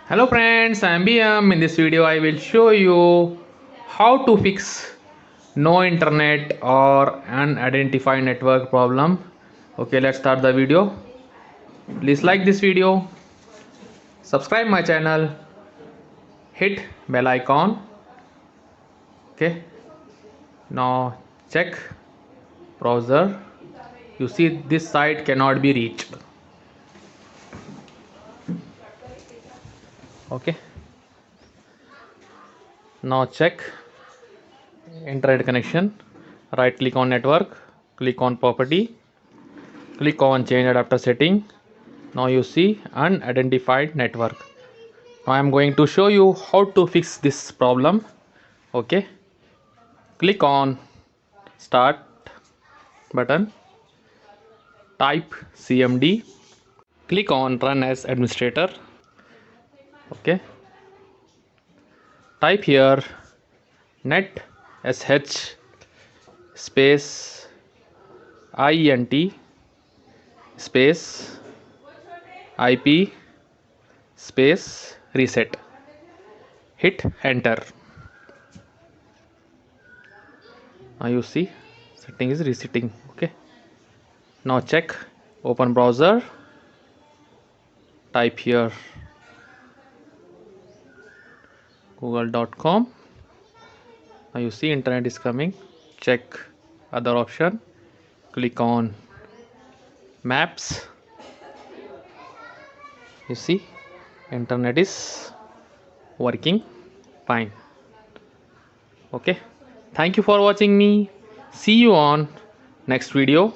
Hello friends, I am BM. In this video I will show you how to fix no internet or unidentified network problem. Okay, let's start the video. Please like this video, subscribe my channel, hit bell icon. Okay, now check browser. You see this site cannot be reached. Okay, now check internet connection. Right click on network, click on property, click on change adapter setting. Now you see unidentified network. Now I am going to show you how to fix this problem. Okay, click on start button, type cmd, click on run as administrator. Okay, type here net sh space int space ip space reset, hit enter. Now you see setting is resetting. Okay, now check, open browser, type here google.com. now you see internet is coming. Check other option, click on maps. You see internet is working fine. Okay, thank you for watching me. See you on next video.